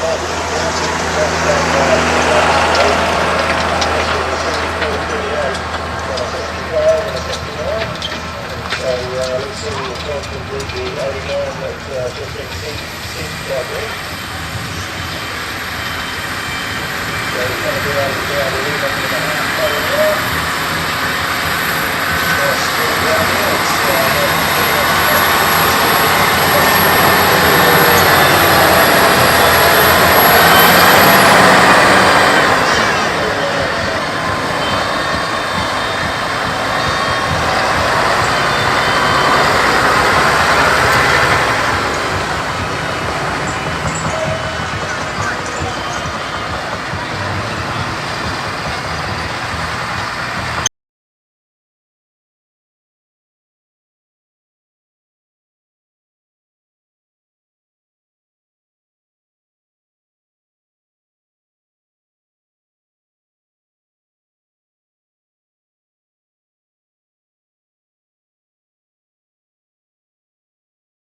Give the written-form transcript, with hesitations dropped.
let's see if we can do the 89 at 15 cents bridge. So we're going to be able to go a little bit in the half